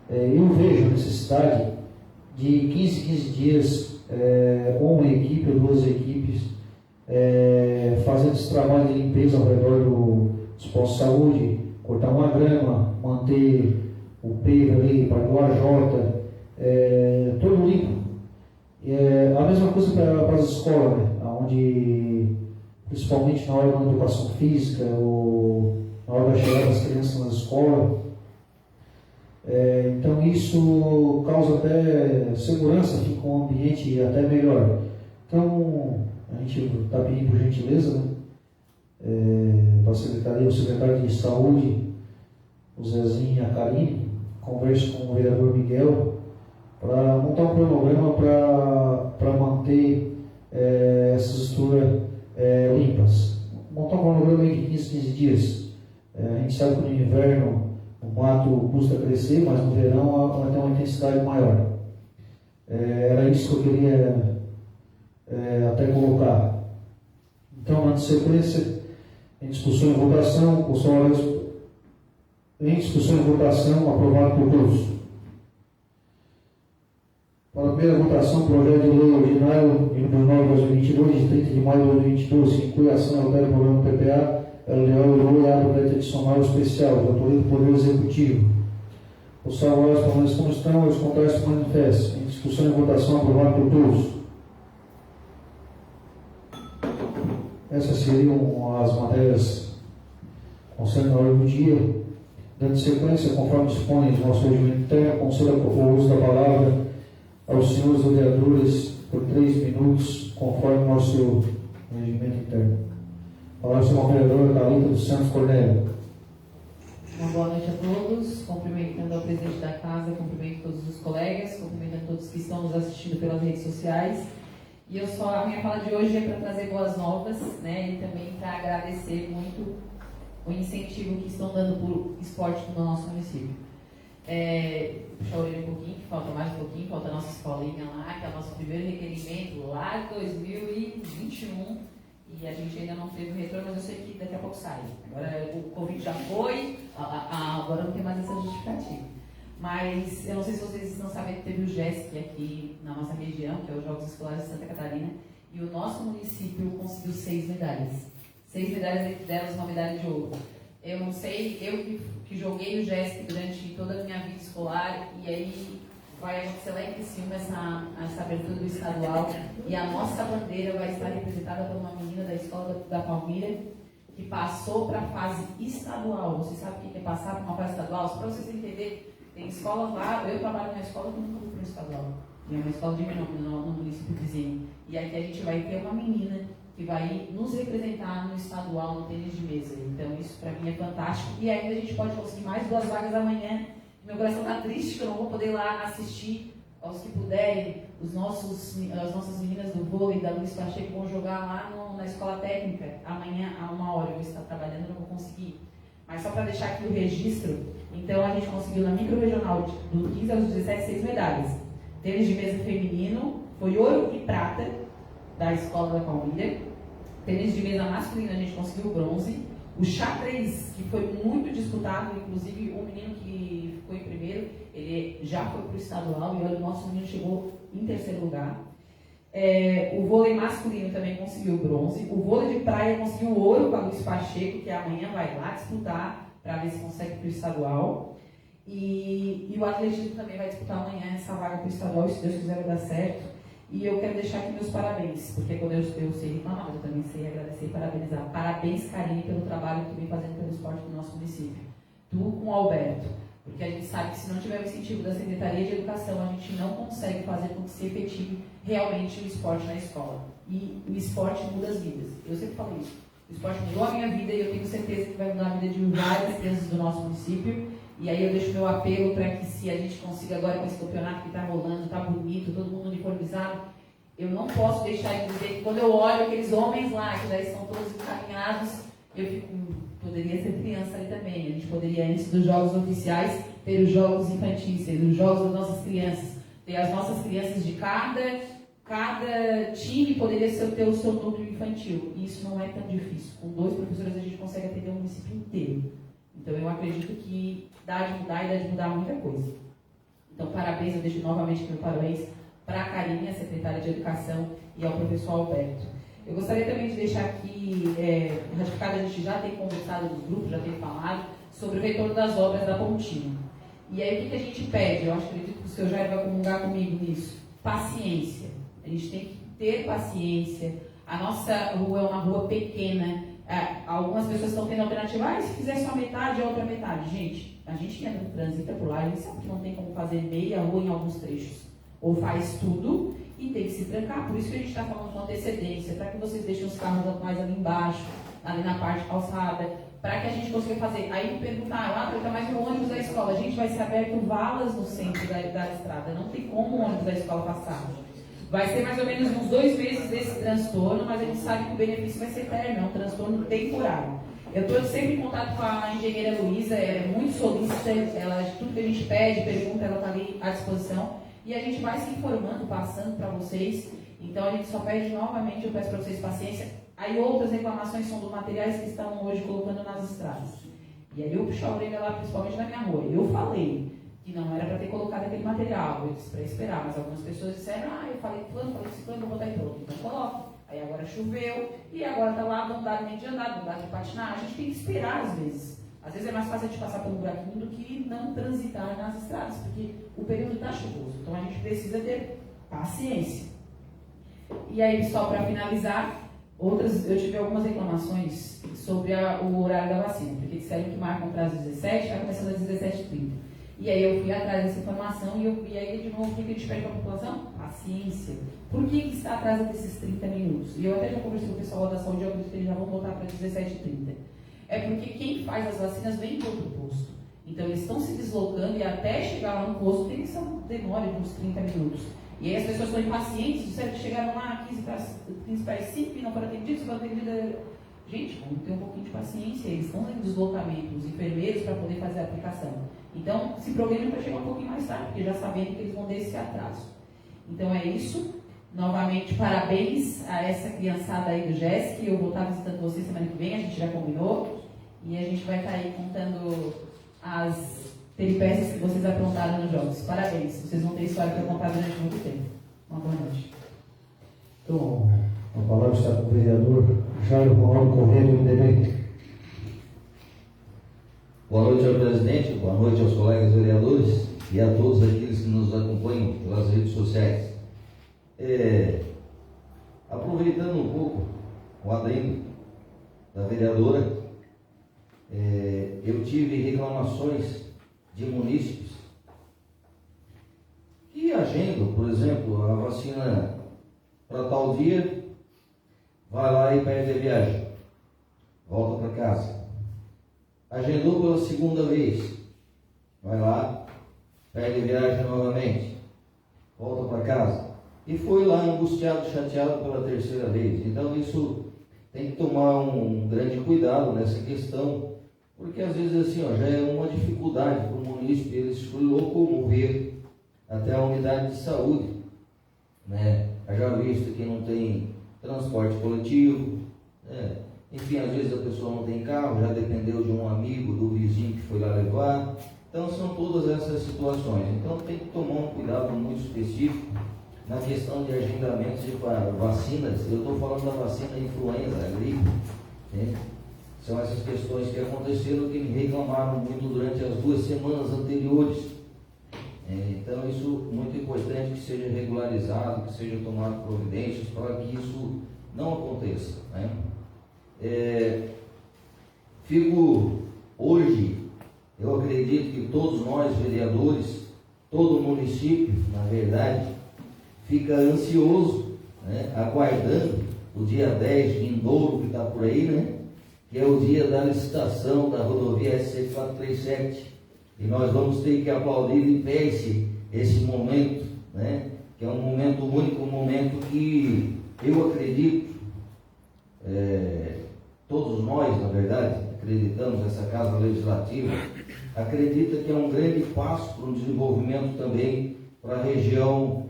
eu vejo a necessidade de 15 dias, uma equipe ou duas equipes, fazendo esse trabalho de limpeza ao redor dos postos de saúde, cortar uma grama, manter o PEV ali, para o AJ, todo limpo. A mesma coisa para as escolas, né? Onde, principalmente na hora da educação física, ou na hora da chegada das crianças na escola. Então isso causa até segurança, fica um ambiente até melhor. Então a gente está pedindo por gentileza, né? Para a Secretaria, o secretário de Saúde, o Zezinho e a Karine, converse com o vereador Miguel para montar um cronograma para manter essas estruturas limpas. Montar um cronograma de 15 dias. A gente sabe que no inverno o mato custa crescer, mas no verão vai ter uma intensidade maior. Era isso que eu queria até colocar. Então, na sequência, em discussão e votação, os salários. Em discussão e votação, aprovado por todos. Para a primeira votação, projeto de lei ordinário de número 9 de 2022, de 30 de maio de 2022, que inclui a ação e altera o programa PPA, LDO e abre crédito adicional especial, de autoria do Poder Executivo. Os salvados parlamentares como estão, os contrários se manifestam. Em discussão e votação, aprovado por todos. Essas seriam as matérias concernendo a hora do dia. Dando sequência, conforme dispõe o nosso regimento interno, concedo o uso da palavra aos senhores vereadores por 3 minutos, conforme o nosso regimento interno. Palavra senhora vereadora Thalita dos Santos Cornélio. Uma boa noite a todos, cumprimentando ao presidente da casa, cumprimento todos os colegas, cumprimento a todos que estão nos assistindo pelas redes sociais. E a minha fala de hoje é para trazer boas novas, né, e também para agradecer muito o incentivo que estão dando para o esporte no nosso município. Puxar a orelha um pouquinho, falta mais um pouquinho, falta a nossa escolinha lá, que é o nosso primeiro requerimento lá de 2021, e a gente ainda não teve o retorno, mas eu sei que daqui a pouco sai. Agora o Covid já foi, agora não tem mais essa justificativa. Mas eu não sei se vocês estão sabendo que teve o GESC aqui na nossa região, que é os Jogos Escolares de Santa Catarina, e o nosso município conseguiu 6 medalhas. 6 medalhas, entre delas uma medalha de ouro. Eu não sei, eu que joguei o GESC durante toda a minha vida escolar, e aí vai acontecer lá em Criciúma essa abertura do estadual, e a nossa bandeira vai estar representada por uma menina da escola da Palmira, que passou para a fase estadual. Você sabe o que é passar para uma fase estadual? Só para vocês entenderem, tem escolas lá, eu trabalho numa escola que nunca fui para um estadual. Tem uma escola de menor no município vizinho. E aqui a gente vai ter uma menina que vai nos representar no estadual, no tênis de mesa. Então isso para mim é fantástico. E ainda a gente pode conseguir mais 2 vagas amanhã. Meu coração está triste que eu não vou poder ir lá assistir aos que puderem. As nossas meninas do vôlei, da Luiz Pacheco, vão jogar lá na escola técnica. Amanhã, a 1h, eu vou estar trabalhando, não vou conseguir. Mas só para deixar aqui o registro, então a gente conseguiu na micro-regional do 15 aos 17 6 medalhas. Tênis de mesa feminino, foi ouro e prata da escola da Palmira. Tênis de mesa masculino a gente conseguiu bronze. O xadrez, que foi muito disputado, inclusive o menino que ficou em primeiro, ele já foi para o estadual, e olha, o nosso menino chegou em 3º lugar. O vôlei masculino também conseguiu bronze. O vôlei de praia conseguiu ouro com a Luiz Pacheco, que amanhã vai lá disputar para ver se consegue para o estadual. E o atletismo também vai disputar amanhã essa vaga para o estadual, se Deus quiser vai dar certo. E eu quero deixar aqui meus parabéns, porque quando eu sei reclamar, mas eu também sei agradecer e parabenizar. Parabéns, Karine, pelo trabalho que tu vem fazendo pelo esporte do nosso município. Tu com o Alberto, porque a gente sabe que se não tiver o incentivo da Secretaria de Educação, a gente não consegue fazer com que se efetive realmente o esporte na escola. E o esporte muda as vidas. Eu sempre falo isso. O esporte mudou a minha vida e eu tenho certeza que vai mudar a vida de várias crianças do nosso município. E aí eu deixo meu apelo para que, se a gente consiga agora com esse campeonato que está rolando, está bonito, todo mundo uniformizado, eu não posso deixar de dizer que quando eu olho aqueles homens lá, que já estão todos encaminhados, eu fico, poderia ser criança ali também. A gente poderia, antes dos jogos oficiais, ter os jogos infantis, ter os jogos das nossas crianças, ter as nossas crianças de cada time poderia ter o seu núcleo infantil. E isso não é tão difícil. Com 2 professores a gente consegue atender o município inteiro. Então eu acredito que dá de mudar e dá de mudar muita coisa. Então parabéns, eu deixo novamente meu parabéns para a Karine, a secretária de Educação, e ao professor Alberto. Eu gostaria também de deixar aqui, ratificado, a gente já tem conversado nos grupos, já tem falado sobre o retorno das obras da Pontinha. E aí o que a gente pede? Eu acredito que o senhor Jair vai comungar comigo nisso. Paciência. A gente tem que ter paciência. A nossa rua é uma rua pequena. Algumas pessoas estão tendo alternativa, se fizer só metade, a outra metade. Gente, a gente que anda no trânsito por lá, a gente sabe que não tem como fazer meia rua em alguns trechos. Ou faz tudo e tem que se trancar. Por isso que a gente está falando com antecedência, para que vocês deixem os carros mais ali embaixo, ali na parte calçada, para que a gente consiga fazer. Aí me perguntaram, está mais no ônibus da escola. A gente vai ser aberto valas no centro da estrada, não tem como o ônibus da escola passar. Vai ser mais ou menos uns 2 meses desse transtorno, mas a gente sabe que o benefício vai ser eterno, é um transtorno temporário. Eu estou sempre em contato com a engenheira Luísa, ela é muito solícita, tudo que a gente pede, pergunta, ela está ali à disposição. E a gente vai se informando, passando para vocês. Então a gente só pede novamente, eu peço para vocês paciência. Aí outras reclamações são dos materiais que estão hoje colocando nas estradas. E aí eu puxo a orelha lá, principalmente na minha rua. Eu falei que não era para ter colocado aquele material, eu disse para esperar, mas algumas pessoas disseram, eu falei plano, vou botar em pronto. Então coloca. Aí agora choveu, e agora está lá, não dá nem de andar, não dá de patinar. A gente tem que esperar às vezes. Às vezes é mais fácil a gente passar pelo buraquinho do que não transitar nas estradas, porque o período está chuvoso. Então a gente precisa ter paciência. E aí, só para finalizar, Eu tive algumas reclamações sobre o horário da vacina, porque disseram que marcam para as 17, está começando às 17h30. E aí eu fui atrás dessa informação e aí, de novo, o que a gente pede para a população? Paciência. Por que está atrás desses 30 minutos? E eu até já conversei com o pessoal da saúde, eu acredito que eles já vão voltar para 17h30. É porque quem faz as vacinas vem de outro posto. Então eles estão se deslocando e até chegar lá no posto tem que ser uma demora de uns 30 minutos. E aí as pessoas estão impacientes, disseram que chegaram lá 15 para as 5 e não foram atendidos, foram atendidos. Gente, vamos ter um pouquinho de paciência, eles estão em deslocamento, os enfermeiros, para poder fazer a aplicação. Então, se programem para chegar um pouquinho mais tarde, porque já sabendo que eles vão ter esse atraso. Então é isso. Novamente, parabéns a essa criançada aí do GESC. Eu vou estar visitando vocês semana que vem, a gente já combinou. E a gente vai estar aí contando as peripécias que vocês aprontaram nos jogos. Parabéns, vocês vão ter história para contar durante muito tempo. Uma boa noite. Então, a palavra está com o vereador Jairo Ronaldo Correia, do MDB. Boa noite ao presidente, boa noite aos colegas vereadores e a todos aqueles que nos acompanham pelas redes sociais. Aproveitando um pouco o adendo da vereadora, eu tive reclamações de munícipes que agendam, por exemplo, a vacina para tal dia, vai lá e perde a viagem, volta para casa. Agendou pela segunda vez, vai lá, perde a viagem novamente, volta para casa. E foi lá angustiado, chateado pela terceira vez. Então isso tem que tomar um grande cuidado nessa questão, porque às vezes assim, já é uma dificuldade para o munícipe ele se locomover até a unidade de saúde, né? Já visto que não tem transporte coletivo, né? Enfim, às vezes a pessoa não tem carro, já dependeu de um amigo, do vizinho que foi lá levar. Então são todas essas situações. Então tem que tomar um cuidado muito específico na questão de agendamentos de vacinas. Eu estou falando da vacina influenza, a gripe, né? São essas questões que aconteceram, que me reclamaram muito durante as 2 semanas anteriores. Então isso é muito importante que seja regularizado, que seja tomado providências para que isso não aconteça, né? Hoje, eu acredito que todos nós, vereadores, todo o município, na verdade, fica ansioso, né, aguardando o dia 10 de vindouro que está por aí, né, que é o dia da licitação da rodovia SC437. E nós vamos ter que aplaudir de pé esse momento, né, que é um momento único, um momento que eu acredito, todos nós, na verdade, acreditamos, essa Casa Legislativa, acredita que é um grande passo para o desenvolvimento também para a região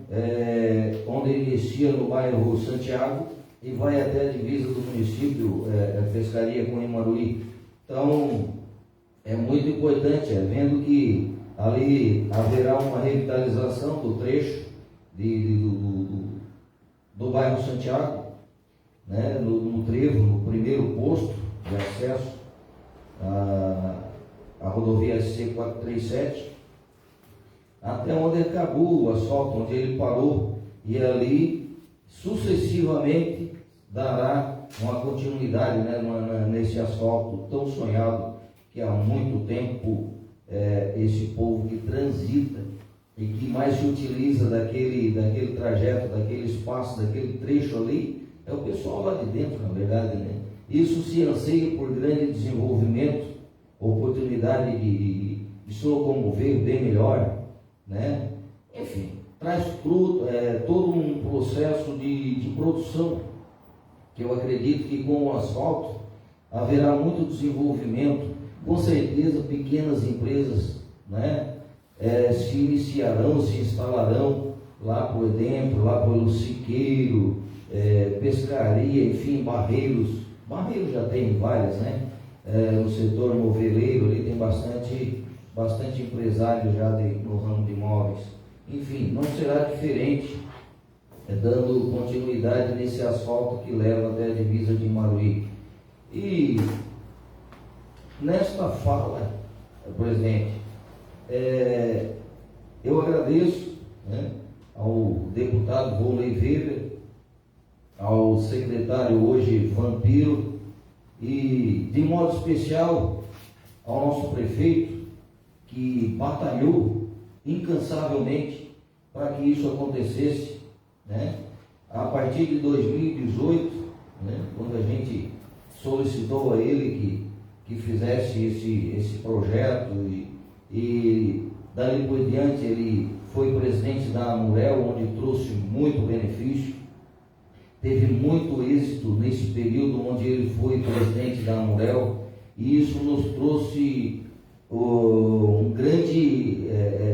onde inicia no bairro Santiago e vai até a divisa do município, Pescaria com Imaruí. Então, é muito importante, vendo que ali haverá uma revitalização do trecho do bairro Santiago, né, no trevo, no primeiro posto de acesso à rodovia SC437, até onde acabou o asfalto, onde ele parou, e ali sucessivamente dará uma continuidade, né, nesse asfalto tão sonhado, que há muito tempo esse povo que transita e que mais se utiliza daquele trajeto, daquele espaço, daquele trecho ali, é o pessoal lá de dentro, na verdade, né? Isso se anseia por grande desenvolvimento, oportunidade de se locomover bem melhor, né? Enfim, traz fruto, todo um processo de produção, que eu acredito que com o asfalto haverá muito desenvolvimento. Com certeza pequenas empresas, né, se iniciarão, se instalarão lá por dentro, lá pelo Siqueiro, pescaria, enfim, barreiros já tem várias, né? No setor moveleiro ali tem bastante empresário já no ramo de imóveis. Enfim, não será diferente, dando continuidade nesse asfalto que leva até a divisa de Imaruí. E nesta fala, presidente, eu agradeço, né, ao deputado Volney Weber, ao secretário hoje Vampiro e de modo especial ao nosso prefeito, que batalhou incansavelmente para que isso acontecesse, né? A partir de 2018, né, quando a gente solicitou a ele que fizesse esse projeto e dali por diante ele foi presidente da Amurel, onde trouxe muito benefício, teve muito êxito nesse período onde ele foi presidente da Amurel, e isso nos trouxe um grande,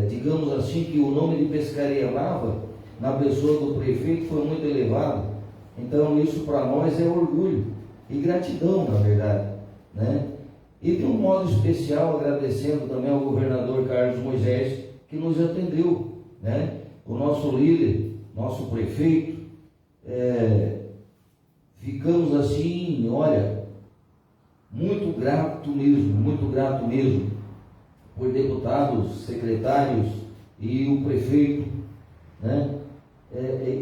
digamos assim, que o nome de Pescaria Brava, na pessoa do prefeito, foi muito elevado. Então isso para nós é orgulho e gratidão, na verdade, né? E de um modo especial agradecendo também ao governador Carlos Moisés, que nos atendeu, né? O nosso líder, nosso prefeito, ficamos assim, olha, muito grato mesmo, por deputados, secretários e o prefeito, né?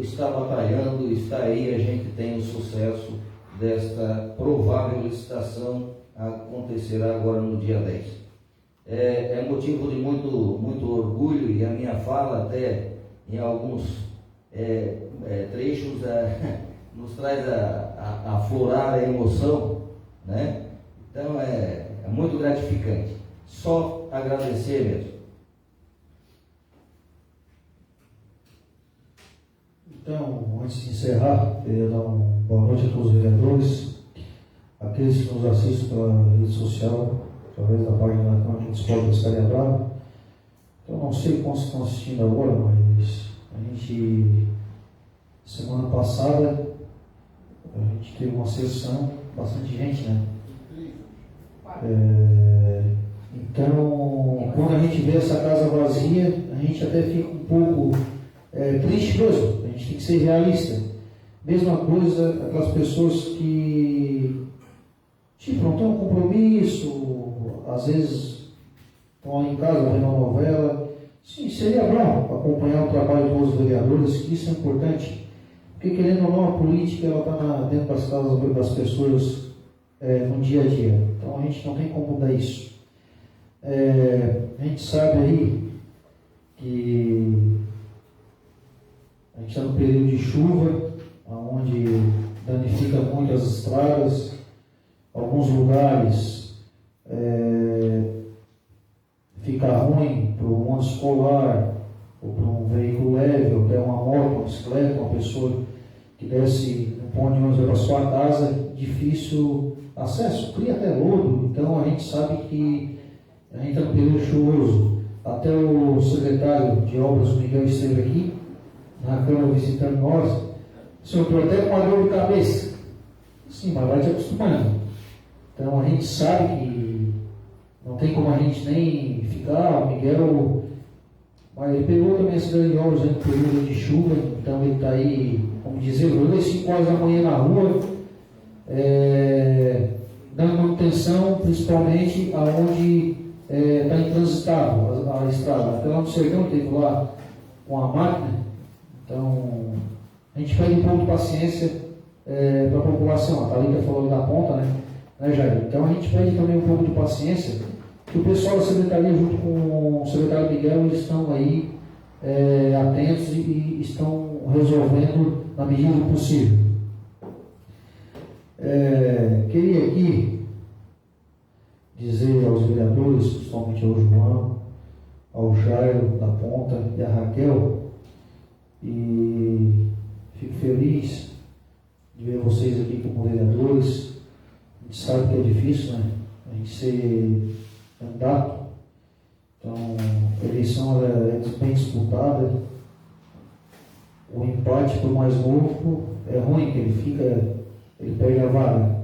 Está batalhando, está aí, a gente tem o sucesso desta provável licitação acontecerá agora no dia 10. É motivo de muito orgulho, e a minha fala até em alguns trechos nos traz a aflorar a emoção, né? Então é muito gratificante, só agradecer mesmo. Então, antes de encerrar, queria dar uma boa noite a todos os vereadores, aqueles que nos assistem pela rede social, através da página da Câmara Municipal de Pescaria Brava. Eu não sei quantos estão assistindo agora, mas a gente, semana passada, a gente teve uma sessão, bastante gente, né? Então, quando a gente vê essa casa vazia, a gente até fica um pouco triste mesmo. A gente tem que ser realista. Mesma coisa, aquelas pessoas que não têm um compromisso, às vezes estão ali em casa vendo uma novela. Sim, seria bom acompanhar o trabalho dos vereadores, que isso é importante. Porque, querendo ou não, a política está dentro das casas das pessoas no dia a dia. Então a gente não tem como mudar isso. A gente sabe aí que a gente está no período de chuva, onde danifica muito as estradas. Alguns lugares fica ruim para o ônibus escolar, ou para um veículo leve, ou até uma moto, uma bicicleta, uma pessoa que desce no ponto de ônibus para sua casa, difícil acesso, cria até lodo. Então a gente sabe que a gente está no período chuvoso. Até o secretário de obras, o Miguel, esteve aqui na Câmara visitando nós. O senhor estou até com uma dor de cabeça. Sim, mas vai te acostumando. Então a gente sabe que não tem como a gente nem ficar. O Miguel, mas ele pegou também a cidade de obras no período de chuva, então ele está aí, como dizer, às 5 horas da manhã na rua, dando manutenção, principalmente aonde está intransitável a estrada. Até lá no Sertão teve lá com a máquina. Então a gente pede um pouco de paciência para a população. A Thalita falou da ponta, né, Jair? Então a gente pede também um pouco de paciência, que o pessoal da secretaria, junto com o secretário Miguel, eles estão aí atentos e estão resolvendo na medida do possível. Queria aqui dizer aos vereadores, principalmente ao João, ao Jairo da Ponta e à Raquel, e fico feliz de ver vocês aqui como vereadores. A gente sabe que é difícil, né? A gente ser candidato. Então, a eleição é bem disputada. O empate para o mais novo é ruim, que ele perde a vaga.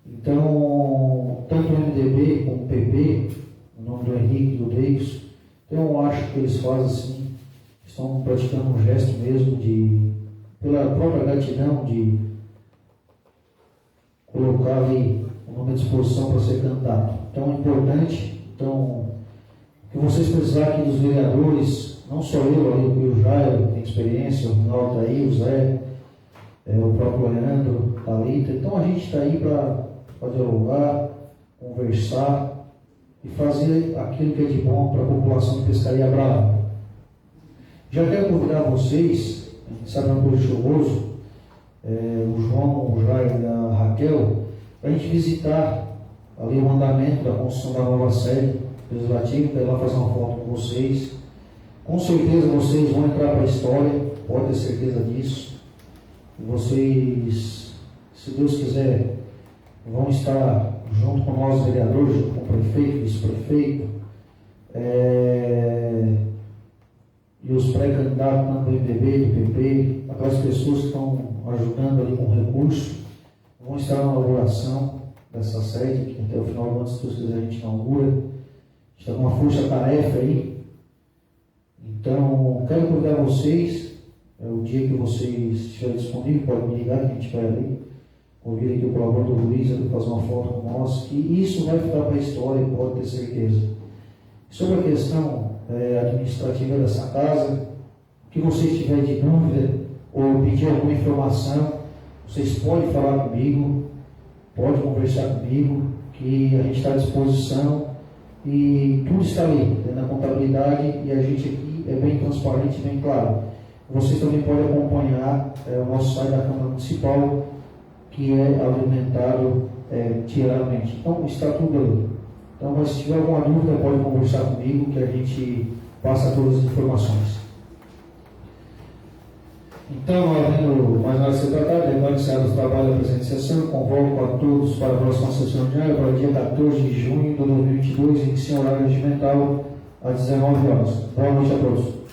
Então, tanto o MDB como o PP, o nome do Henrique e do Deis, então eu acho que eles fazem assim, estão praticando um gesto mesmo pela própria gratidão de colocar ali o nome à disposição para ser candidato. Então é importante, o que vocês precisarem aqui dos vereadores, não só eu, ali o Jair tem experiência, o Rinaldo está aí, o Zé, o próprio Leandro, Thalita. Então a gente está aí para dialogar, conversar e fazer aquilo que é de bom para a população de Pescaria Brava. Já quero convidar vocês, a gente sabe que é um pouco chuvoso, o João, o Jair e a Raquel, para a gente visitar ali o andamento da construção da nova sede legislativa, para ir lá fazer uma foto com vocês. Com certeza vocês vão entrar para a história, pode ter certeza disso. E vocês, se Deus quiser, vão estar junto com nós, vereadores, junto com o prefeito, vice-prefeito, e os pré-candidatos, tanto do MDB, do PP, aquelas pessoas que estão ajudando ali com recurso, vão estar na inauguração dessa sede, que até o final do ano, se Deus quiser, a gente inaugura. A gente está com uma força-tarefa aí. Então, quero convidar vocês, o dia que vocês estiverem disponíveis, pode me ligar que a gente vai ali. Convido aqui o colaborador do Luiz para fazer uma foto com nós, que isso vai ficar para a história, pode ter certeza. Sobre a questão administrativa dessa casa, o que vocês tiverem de dúvida ou pedir alguma informação, vocês podem falar comigo, podem conversar comigo, que a gente está à disposição e tudo está ali, na contabilidade, e a gente aqui é bem transparente, bem claro. Vocês também podem acompanhar o nosso site da Câmara Municipal, que é alimentado diariamente. Então, está tudo ali. Então, mas se tiver alguma dúvida, pode conversar comigo, que a gente passa todas as informações. Então, havendo mais nada a ser tratado, lembrando que se o trabalho da presente sessão, convoco a todos para a próxima sessão ordinária, para o dia 14 de junho de 2022, em que se horário regimental, às 19 horas. Boa noite a todos.